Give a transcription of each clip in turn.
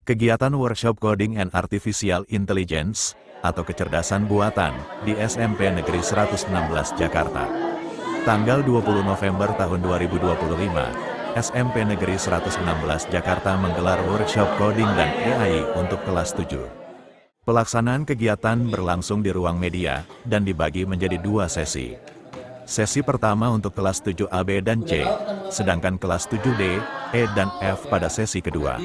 Kegiatan workshop Coding and Artificial Intelligence atau kecerdasan buatan di SMP Negeri 116 Jakarta. Tanggal 20 November tahun 2025, SMP Negeri 116 Jakarta menggelar workshop coding dan AI untuk kelas 7. Pelaksanaan kegiatan berlangsung di ruang media dan dibagi menjadi 2 sesi. Sesi pertama untuk kelas 7A, B, dan C, sedangkan kelas 7D, E, dan F pada sesi kedua.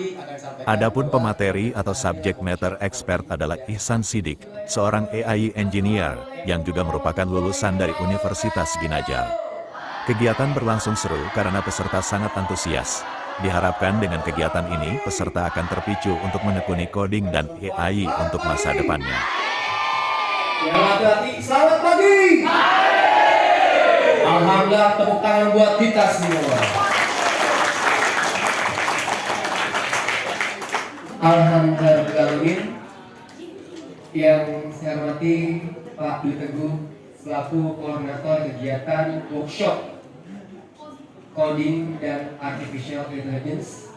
Adapun pemateri atau subject matter expert adalah Ihsan Sidik, seorang AI engineer yang juga merupakan lulusan dari Universitas Ginajal. Kegiatan berlangsung seru karena peserta sangat antusias. Diharapkan dengan kegiatan ini, peserta akan terpicu untuk menekuni coding dan AI untuk masa depannya. Yang laki-laki, selamat pagi! Alhamdulillah, tepuk tangan buat kita semua. Alhamdulillah, yang saya hormati Pak Dwi Teguh selaku koordinator kegiatan workshop Coding dan Artificial Intelligence.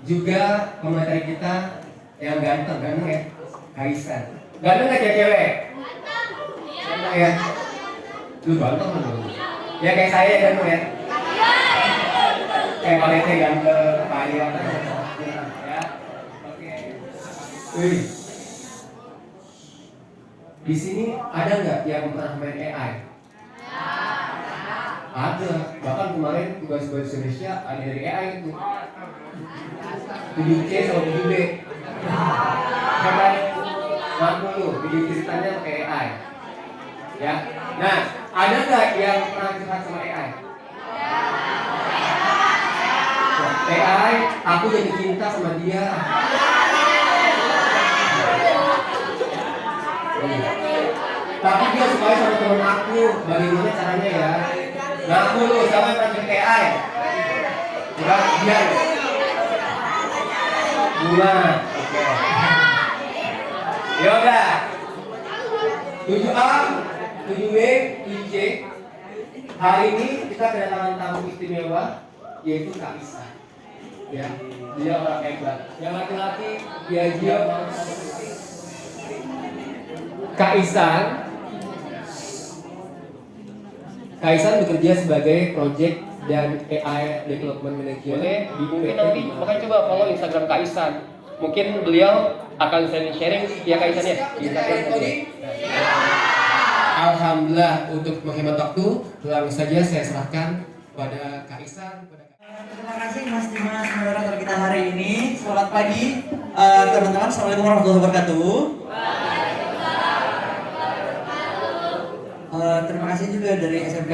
Juga pemateri kita yang ganteng ya, Kaisan. Ganteng gak cewek? Ganteng ya? Lu ganteng belum? Ya kayak saya ganteng ya? Kayak Pak Lete ganteng, Pak Ali ganteng ya? Oke. Wih. Di sini ada nggak yang pernah main AI? Ada. Bahkan kemarin tugas bahasa Indonesia ada dari AI itu. 7C sama 7B. Hebat. Mampu lu, video ceritanya pakai AI. Ya. Nah, ada nggak yang pernah curhat sama AI? AI, aku jadi cinta sama dia. Tapi dia suka sama temen aku. Bagaimana caranya ya? Nah, aku lu, siapa yang pernah pakai AI? Coba dia. Bulan. Oke. Yaudah. 7A, 7B, 7C. Hari ini kita kedatangan tamu istimewa, yaitu Kak Ihsan. Ya, dia orang hebat. Yang laki-laki dia Kak Ihsan bekerja sebagai project dan AI development manager. Oke, mungkin nanti makanya coba follow Instagram Kak Ihsan. Mungkin beliau akan sharing ya Kak Ihsan ya. Alhamdulillah, untuk menghemat waktu, langsung saja saya serahkan kepada Kak Ihsan. Terima kasih Mas Dimas, moderator kita hari ini. Selamat pagi teman-teman. Assalamualaikum warahmatullahi wabarakatuh. Terima kasih juga dari SMP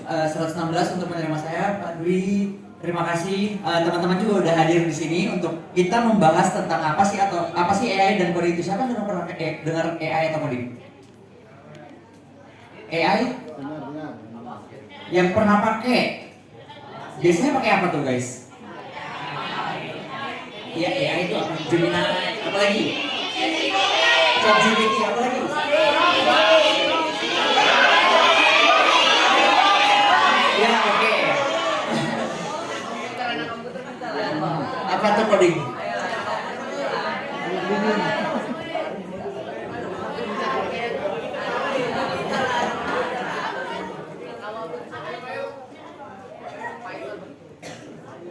116 untuk menerima saya, Pak Dwi. Terima kasih teman-teman juga udah hadir di sini untuk kita membahas tentang apa sih AI dan coding itu. Siapa yang pernah dengar AI atau coding? AI? Yang pernah pakai? Biasanya pakai apa tuh guys? Ya AI itu apa? Gemini, apa lagi? ChatGPT, apa lagi? Ya oke. Apa tuh coding?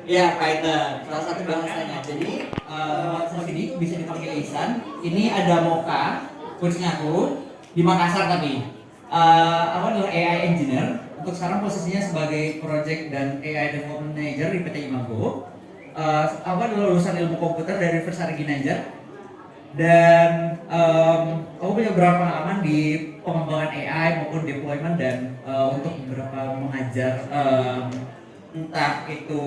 Ya, Python, salah satu bahasanya. Jadi, ini bisa dipanggil Ihsan. Ini ada Mocha, coachnya aku di Makassar tapi aku adalah AI engineer. Untuk sekarang posisinya sebagai project dan AI development manager di PT Imago. Aku adalah lulusan ilmu komputer dari Universitas Ginanjar. Dan aku punya beberapa pengalaman di pengembangan AI maupun deployment dan untuk beberapa mengajar entah itu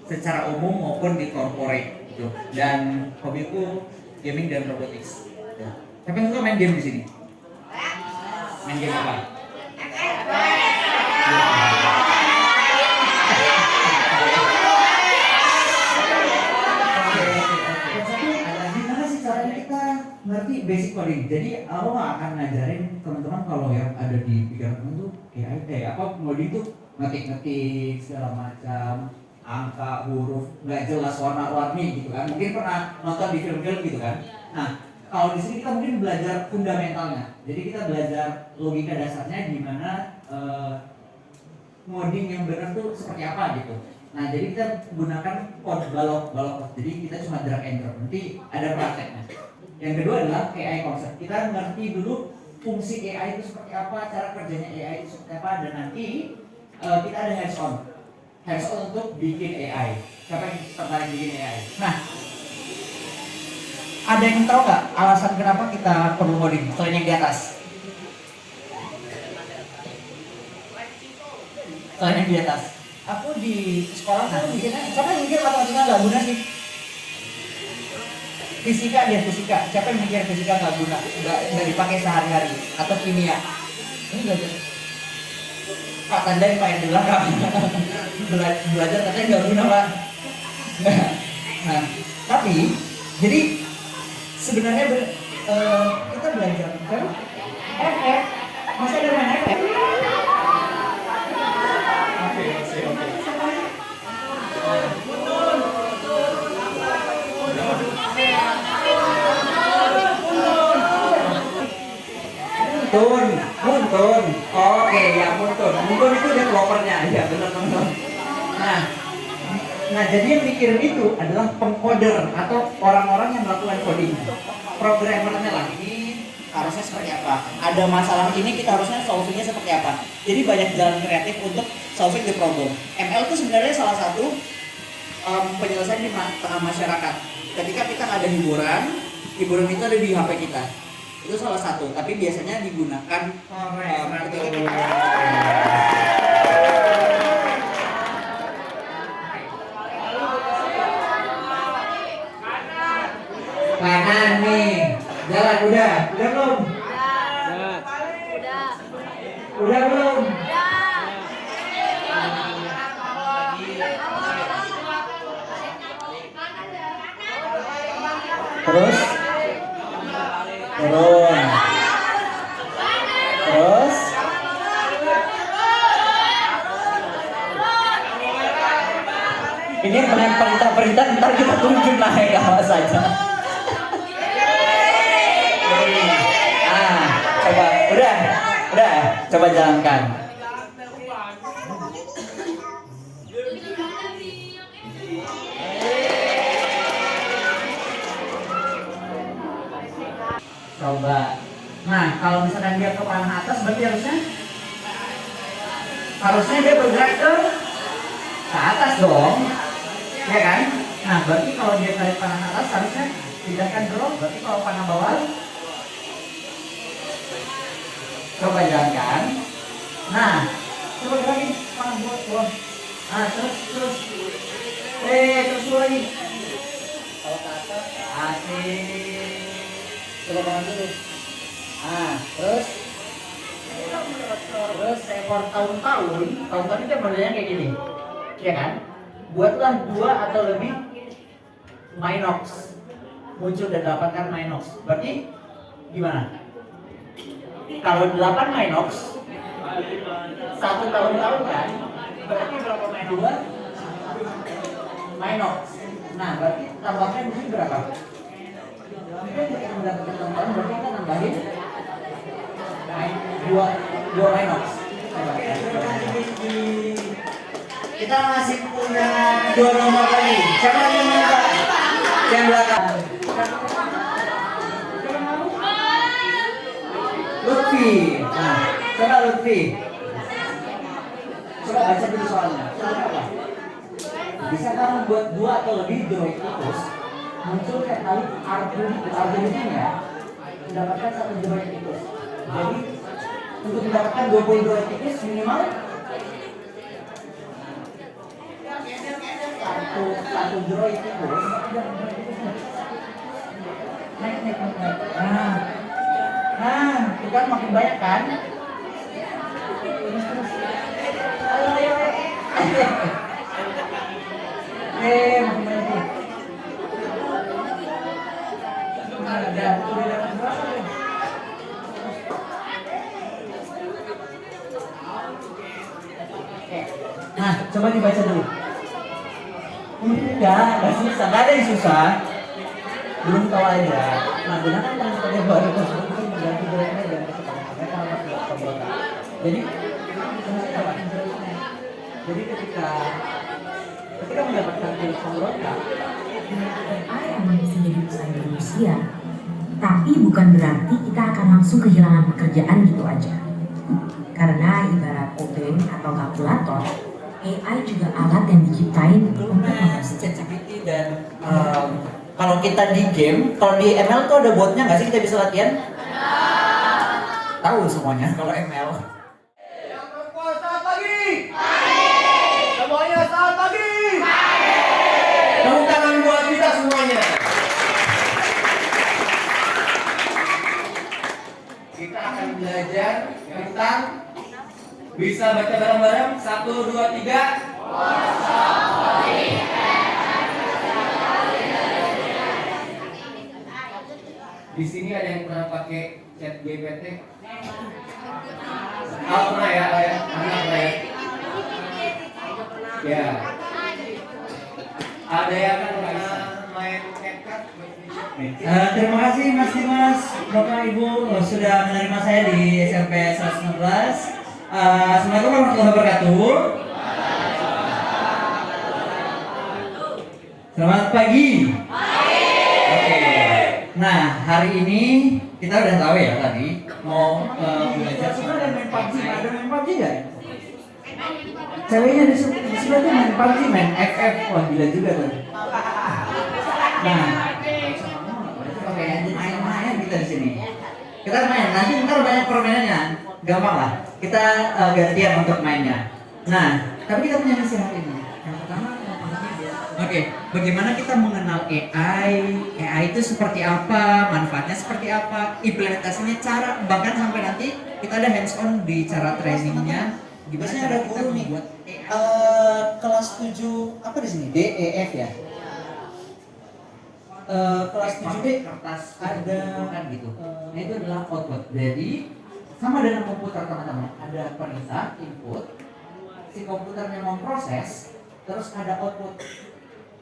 secara umum maupun di corporate gitu. Dan hobiku gaming dan robotics. Ya. Siapa yang suka main game di sini? Main game apa? Gimana sih caranya kita ngerti basic coding? Jadi aku nggak akan ngajarin teman-teman kalau yang ada di pikiran teman tuh AI apa coding tuh ngetik-ngetik segala macam. angka, huruf, nggak jelas warna-warni gitu kan. Mungkin pernah nonton di film-film gitu kan. Nah, kalau di sini kita mungkin belajar fundamentalnya. Jadi kita belajar logika dasarnya gimana ngoding yang benar tuh seperti apa gitu. Nah, jadi kita gunakan code balok. Jadi kita cuma drag and drop. Nanti ada prakteknya. Yang kedua adalah AI concept. Kita ngerti dulu fungsi AI itu seperti apa, cara kerjanya AI itu seperti apa, dan nanti kita ada hands on untuk bikin AI. Siapa yang tertarik bikin AI? Nah, ada yang tahu nggak alasan kenapa kita perlu coding selain yang di atas? Selain yang di atas. Aku di sekolah tuh mikirnya, siapa yang mikir matematika nggak guna sih? Fisika. Siapa yang mikir fisika nggak guna, nggak dipakai sehari-hari? Atau kimia? Ini belajar. Pak tandain Pak yang di belakang. Belajar katanya nggak guna Pak. Nah, tapi jadi sebenarnya kita belajar kan? FF masih ada main FF? Muntun. Oke, ya muntun. Muntun itu udah developernya, ya benar teman-teman. Nah, jadi yang mikirin itu adalah pengcoder atau orang-orang yang melakukan coding. Programmernya lah. Ini harusnya seperti apa? Ada masalah ini kita harusnya solvingnya seperti apa? Jadi banyak jalan kreatif untuk solving the problem. ML itu sebenarnya salah satu penyelesaian di tengah masyarakat. Ketika kita nggak ada hiburan itu ada di HP kita. Itu salah satu, tapi biasanya digunakan ketika kita kanan nih, jalan udah belum? Udah belum? Terus turun. Terus ini perintah ntar kita tunjuk naik awas saja. Udah, coba jalankan. Coba. Nah, kalau misalkan dia ke panah atas, berarti harusnya dia bergerak ke atas dong, ya kan? Nah, berarti kalau dia tarik panah atas, harusnya pindahkan drop. Berarti kalau panah bawah, coba jalankan. Nah, coba gerakin panah bawah. Nah, terus lagi. Kalau ke atas, asik. Coba tangan dulu. Nah, terus ekor tahun-tahun itu modelnya kayak gini, ya kan? Buatlah 2 atau lebih Minox, muncul dan dapatkan Minox. Berarti gimana? Kalau 8 Minox, 1 tahun-tahun kan? Berarti berapa Minox? 2 Minox. Nah, berarti tambahnya di sini berapa? Kita mendapatkan tahun-tahun, berarti kita nambahin 2 Minox. Kita masih punya 2 nomor lagi. Siapa yang minta? Yang belakang. Lutfi. Nah, coba Lutfi. Coba baca dulu soalnya. Apa? Bisa kamu buat 2 atau lebih droid tikus muncul kayak kali argumennya mendapatkan 1 droid tikus. Jadi untuk mendapatkan 20 droid tikus minimal satu droid tikus. Naik. Nah, itu kan makin banyak kan? Terus. Ayo. Makin banyak nih. Udah dapat berapa deh? Nah, coba dibaca dulu. Enggak susah, enggak ada yang susah. Belum tahu aja. Nah, gunakan metode baru tersebut untuk mengganti jeleknya dan kesepakatannya alamat pemberontak. Jadi, jadi ketika mendapatkan pilih pemberontak, AI emang bisa jadi pesaing manusia, tapi bukan berarti kita akan langsung kehilangan pekerjaan gitu aja. Karena ibarat obeng atau kalkulator, AI juga alat yang diciptain untuk Mas, ChatGPT dan kalau kita di game, kalau di ML tuh ada botnya nggak sih kita bisa latihan? Tahu semuanya kalau ML. Yang perempuan selamat pagi. Semuanya selamat pagi. Tepuk tangan buat kita semuanya. Kita akan belajar tentang bisa baca bareng-bareng 1, 2, 3. Di sini ada yang pernah pakai chat GPT? Pernah ya? Pernah ya? Ya. Ada yang pernah main CapCut? Terima kasih Mas Dimas, Bapak Ibu sudah menerima saya di SMP 116. Assalamualaikum warahmatullahi wabarakatuh. Selamat pagi. Oke. Nah, hari ini kita udah tahu ya tadi mau belajar soal main PUBG. Ada main PUBG nggak? Ceweknya di sebelah tuh main PUBG, main FF. Wah, gila juga tuh. Nah, oke, main-main kita di sini. Kita main, nanti ntar banyak permainannya, gampang lah. Kita gantian untuk mainnya. Nah, tapi kita punya misi hari ini. Yang pertama, oke, bagaimana kita mengenal AI? AI itu seperti apa? Manfaatnya seperti apa? Implementasinya cara, bahkan sampai nanti kita ada hands on di cara trainingnya. Gimana cara kita membuat AI? Kelas 7 apa di sini? D, E, F ya. Kelas 7B kertas ada kan gitu. Nah itu adalah output. Jadi sama dengan komputer teman-teman, ada perintah input, si komputernya memproses, terus ada output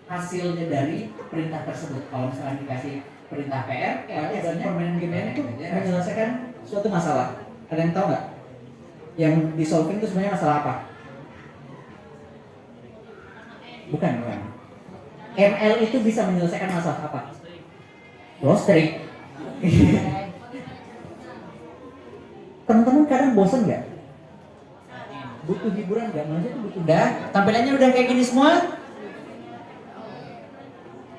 hasilnya dari perintah tersebut. Kalau misalnya dikasih perintah PR, berarti hasilnya permainan game itu menyelesaikan suatu masalah. Ada yang tahu nggak? Yang di solving itu sebenarnya masalah apa? Bukan. ML itu bisa menyelesaikan masalah apa? Lost streak. Teman-teman kadang bosan nggak? Butuh hiburan nggak? Manusia itu butuh. Udah, tampilannya udah kayak gini semua.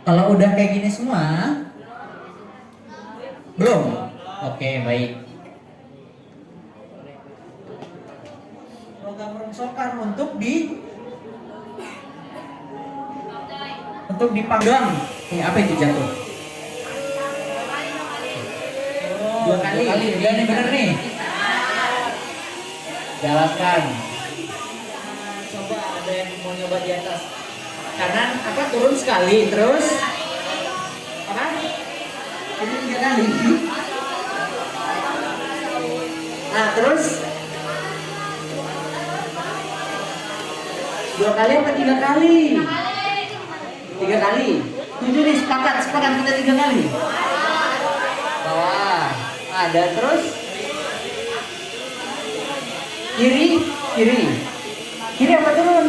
Kalau udah kayak gini semua, belum? Oke, baik. Program rongsokan untuk dipanggang. Apa itu jatuh? Dua kali. Udah nih bener nih. Jalankan. Coba ada yang mau nyoba di atas. Kanan apa turun sekali terus apa? Ini 3 kali. Nah terus 2 kali apa 3 kali? 3 kali. 7 nih sepakat kita 3 kali. Bawah. Ada terus kiri apa turun?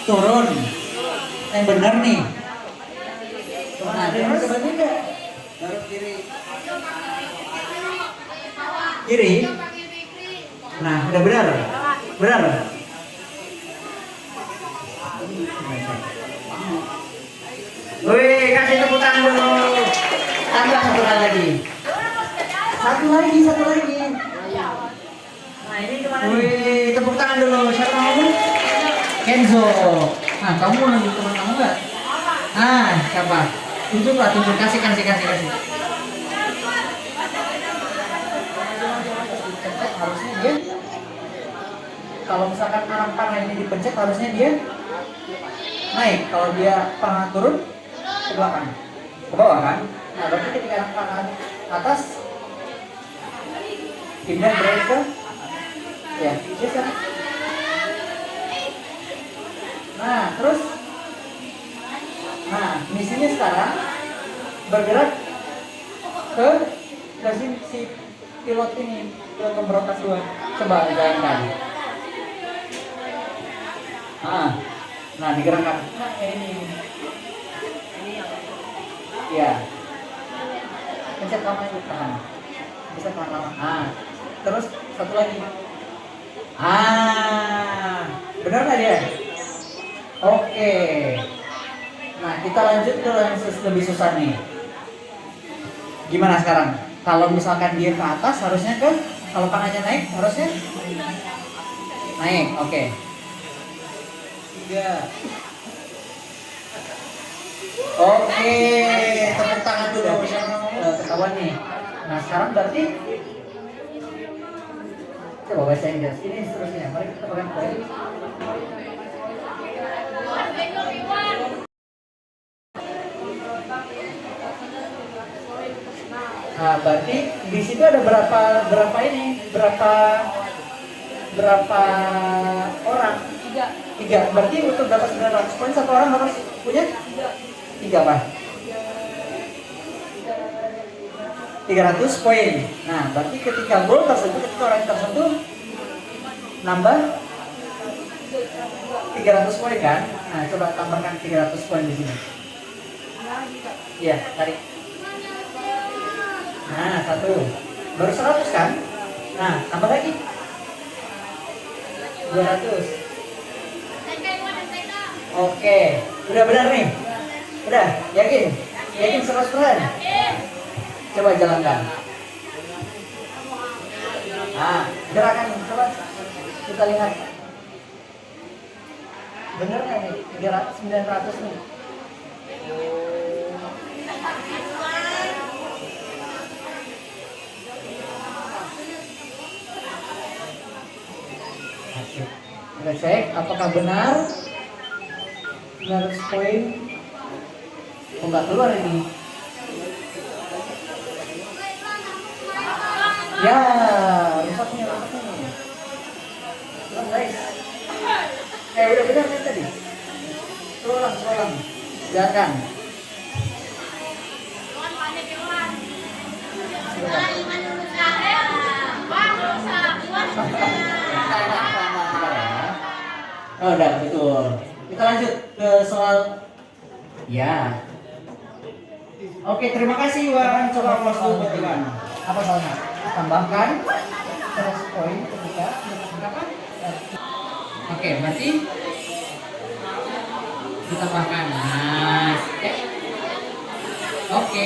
Turun. Yang benar nih. Nah, terus coba juga. Baru kiri. Nah, udah benar. Wih, kasih tepuk tangan dulu. Tambah 1 kali lagi. Satu lagi. Nah, ini gimana nih? Wih, tepuk tangan dulu. Siapa mau? Kenzo. Nah, kamu mau nunjuk teman kamu nggak? Ah, siapa? Tunjuk kasih. Harusnya dia. Kalau misalkan arah panah ini dipencet, harusnya dia naik. Kalau dia panah turun ke belakang, ke bawah kan? Nah, berarti ketika arah panah atas, pindah berarti ke ya, geser. Nah, terus Nah, misinya sekarang bergerak ke si pilot ini, pilot pemberontak 2. Coba jalankan. Nah, digerakkan. Nah, ini. Ya. Pencet lama itu tahan. Bisa tahan lama. Terus satu lagi. Benar nggak dia? Oke. Nah, kita lanjut ke yang lebih susah nih. Gimana sekarang? Kalau misalkan dia ke atas harusnya ke, kalau panahnya naik harusnya naik. Oke. 3. Oke, tepuk tangan dulu. Ketahuan nih. Nah, sekarang berarti coba bahasa Inggris. Ini seterusnya. Mari kita pakai poin. Nah, berarti di situ ada berapa orang? 3. Berarti untuk dapat 900 poin satu orang harus punya 3 apa? 300 poin. Nah, berarti ketika gol tersebut, ketika orang tersentuh nambah 300 poin kan? Nah, coba tambahkan 300 poin di sini. Iya, tarik. Nah, 1. Baru 100 kan? Nah, tambah lagi 200. Oke, udah benar nih? Udah, yakin? Yakin 100%? Coba jalankan. Gerakan, coba kita lihat. Bener nggak nih? 900 nih. Kita cek apakah benar 900 poin. Oh, nggak keluar ini. Ya, rusaknya. Belum guys. Udah benar kan tadi? Ulang. Jangan. Oh, udah betul. Kita lanjut ke soal. Ya. Oke, terima kasih Wan. Coba close dulu teman. Apa soalnya? Tambahkan 100 poin ketika berapa? Oke, berarti ditambahkan. Nah, oke.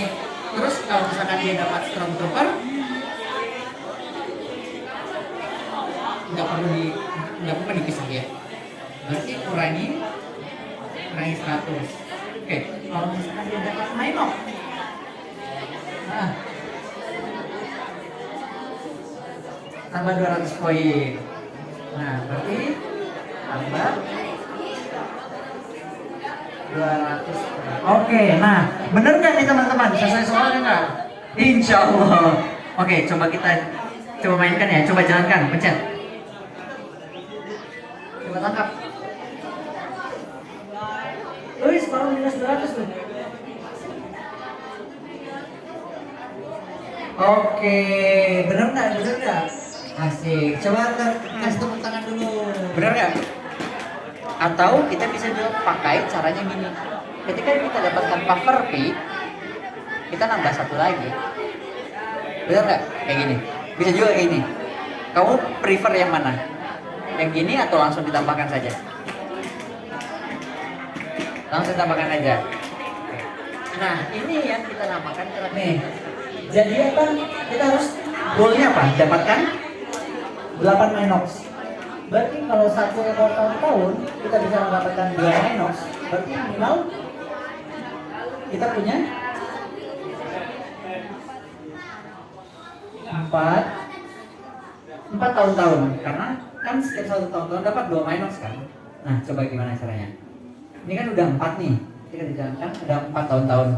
Terus kalau misalkan dia dapat Stormtrooper, nggak perlu dipisah ya. Berarti kurangi 100. Oke, kalau misalkan dia dapat Minok, tambah 200 poin. Nah, berarti tambah 200 poin. Oke, nah, bener nggak nih teman-teman? Selesai soalnya nggak? Insya Allah. Oke, coba mainkan ya, coba jalankan, pencet. Coba tangkap. Sekarang minus 200 tuh. Oke, bener nggak? Asik. Coba kasih tepuk tangan dulu. Bener nggak? Atau kita bisa juga pakai caranya gini. Ketika kita dapatkan buffer P, kita nambah 1 lagi. Bener nggak? Kayak gini. Bisa juga kayak gini. Kamu prefer yang mana? Yang gini atau langsung ditambahkan saja? Langsung tambahkan aja. Nah, ini yang kita namakan kerat nih. Jadi apa? Kita harus goalnya apa? Dapatkan 8 Minox. Berarti kalau 1 ekor tahun kita bisa mendapatkan 2 Minox. Berarti minimal kita punya 4 tahun-tahun. Karena kan setiap 1 tahun dapat 2 Minox kan. Nah, coba gimana caranya? Ini kan udah 4 nih. Kita dijalankan udah 4 tahun-tahun.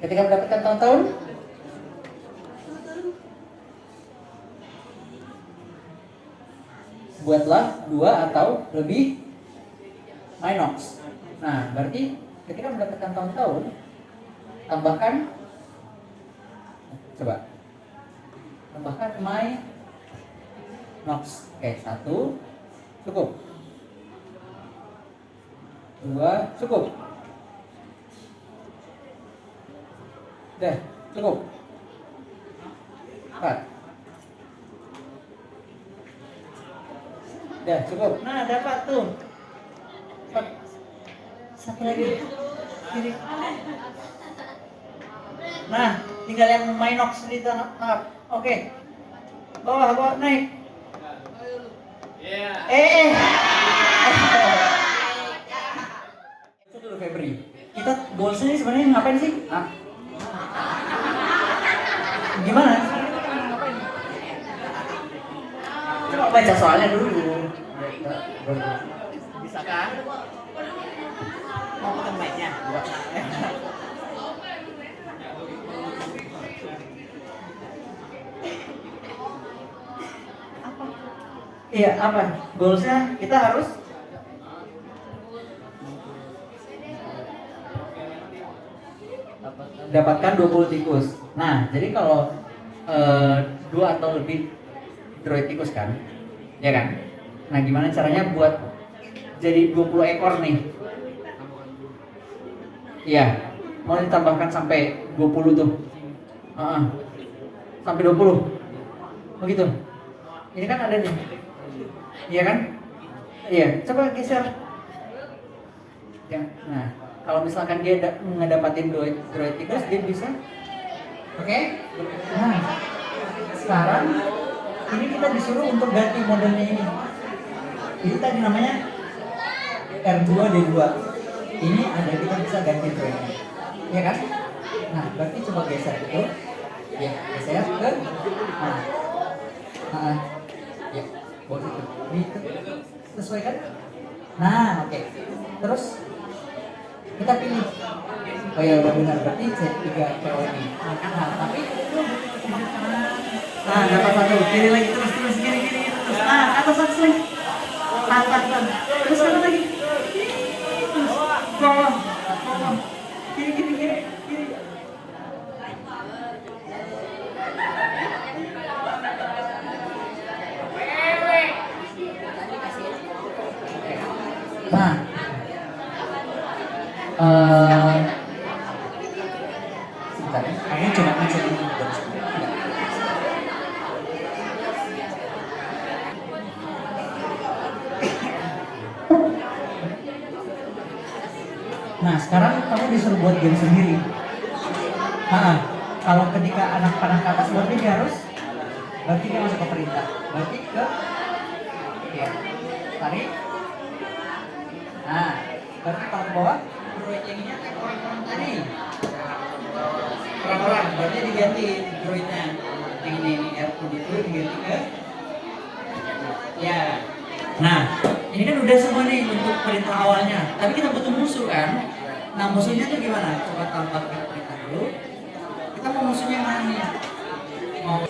Ketika mendapatkan tahun-tahun, buatlah 2 atau lebih Minox. Nah, berarti ketika mendapatkan tahun-tahun, tambahkan, coba, tambahkan my nox. Oke, 1 cukup, 2 cukup, udah cukup, 4 udah cukup. Nah, dapat tuh. Satu lagi kiri. Nah, tinggal yang Minox di tengah. Oke. Bawah naik. Itu dulu Febri. Kita goalsnya ini sebenarnya ngapain sih? Gimana? Coba baca soalnya dulu. Bisa kan? Mau pegang mic-nya? Iya, apa? Goalsnya kita harus dapatkan 20 tikus. Nah, jadi kalau 2 atau lebih droid tikus kan? Ya kan? Nah, gimana caranya buat jadi 20 ekor nih? Iya, mau ditambahkan sampai 20 tuh. Sampai 20. Begitu. Ini kan ada nih. Iya kan? Iya, coba geser. Ya, nah, kalau misalkan dia ngedapatin droid tikus, dia bisa. Oke? Nah, sekarang ini kita disuruh untuk ganti modelnya ini. Ini tadi namanya R2D2. Ini ada kita bisa ganti droidnya. Ya kan? Nah, berarti coba geser itu. Ya, geser ke. Ya, boleh itu. Ini sesuaikan. Nah, oke. Terus kita pilih. Oh ya, udah benar. Berarti Z3 PO ini. Nah, tapi dapat 1. Kiri lagi terus kiri terus. Atas satu lagi. Tahan. Terus satu lagi. Bawah. Kiri. Nah, sebentar ya, kamu coba ngecek ini. Nah, sekarang kamu disuruh buat game sendiri. Kalau ketika anak panah ke atas, berarti dia harus, berarti dia masuk ke perintah. Berarti ke, ya, tarik. Nah, berarti kalau ke bawah, droid yang ini orang-orang tadi. Orang-orang, berarti diganti droidnya. Yang ini R2 itu diganti ke, ya. Nah, ini kan udah semua nih untuk perintah awalnya. Tapi kita butuh musuh kan? Nah, musuhnya tuh gimana? Coba tambahkan perintah dulu. Kita mau musuhnya yang mana nih? Mau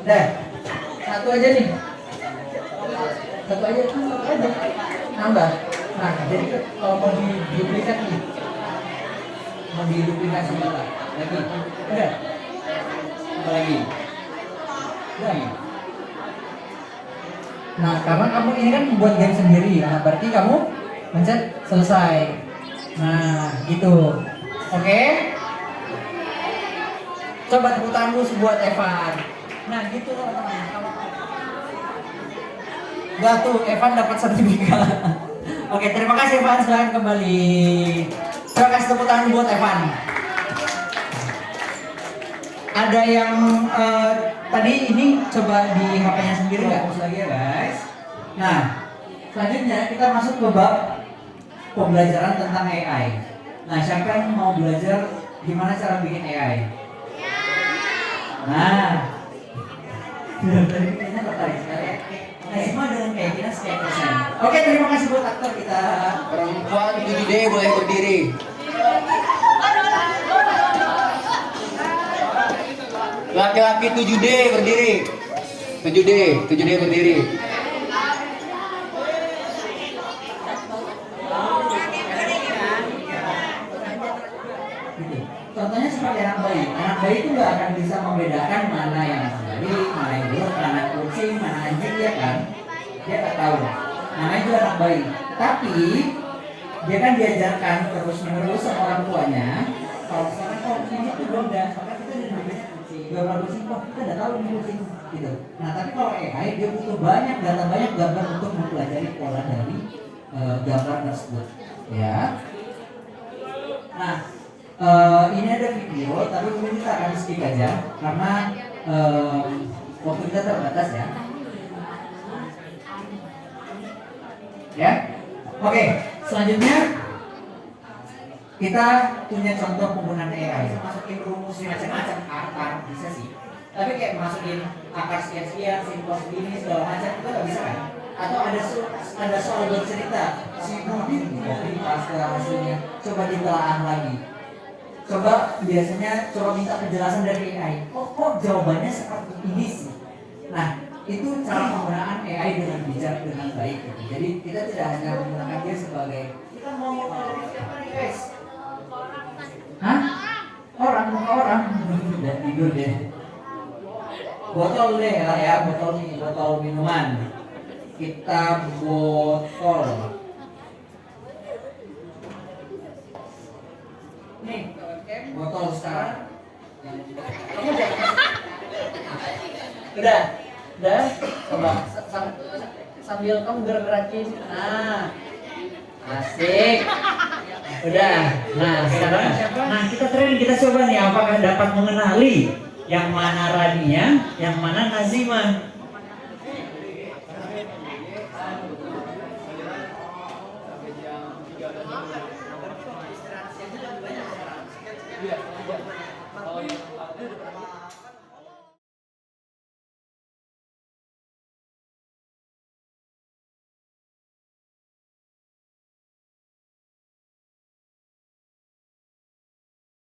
Dah, satu aja nih. Satu aja. Nambah. Nah, jadi kalau mau diduplikat nih. Mau diduplikasi lagi. Udah. Tambah lagi. Nah, karena kamu ini kan membuat game sendiri, nah berarti kamu mencet selesai. Nah, gitu. Oke? Coba tepuk tangan dulu buat Evan. Nah, gitu teman-teman. Gak tuh, Evan dapat sertifikat. Oke, terima kasih Evan, silahkan kembali. Terima kasih tepuk tangan buat Evan. Ada yang tadi ini coba di HP-nya sendiri nggak? Terus lagi ya guys. Nah, selanjutnya kita masuk ke bab pembelajaran tentang AI. Nah, siapa yang mau belajar gimana cara bikin AI? Nah, tadi kayaknya tertarik sekali ya. Nah, semua dengan kayak kita sekian persen. Oke, terima kasih buat aktor kita. Perempuan 7D boleh berdiri. Laki-laki 7D berdiri. 7D berdiri. seperti anak bayi. Anak bayi itu nggak akan bisa membedakan mana yang bayi, mana yang buruk, mana kucing, mana anjing, ya kan? Dia nggak tahu. Namanya juga anak bayi. Tapi dia kan diajarkan terus menerus sama orang tuanya. Kalau misalkan ini tuh benda, maka kita udah namanya kucing. Gambar kucing, kok kita udah tahu ini kucing, gitu. Nah tapi kalau AI dia butuh banyak data, banyak gambar untuk mempelajari pola dari gambar tersebut, ya. Nah, ini ada video, tapi mungkin kita akan skip aja karena waktu kita terbatas, ya. Ya, oke. Selanjutnya kita punya contoh penggunaan AI. Masukin rumus macam-macam, akar bisa sih. Tapi kayak masukin akar sekian-sekian, simpel segini segala macam itu nggak bisa kan? Atau ada soal bercerita si Budi pas hasilnya coba ditelaah lagi. Coba biasanya coba minta penjelasan dari AI. Kok jawabannya seperti ini sih? Nah, itu cara penggunaan AI dengan bijak, dengan baik, gitu. Jadi kita tidak hanya menggunakan dia sebagai kita mau apa nih guys? Hah? Orang udah tidur deh. Botol deh lah ya, botol minuman. Kita botol. Nih, botol sekarang. Kamu jangan. Udah. Coba sambil kamu gerak-gerakin. Asik. Udah. Nah, sekarang kita tren, kita coba nih apakah dapat mengenali yang mana Rania, yang mana Nazima. Iya.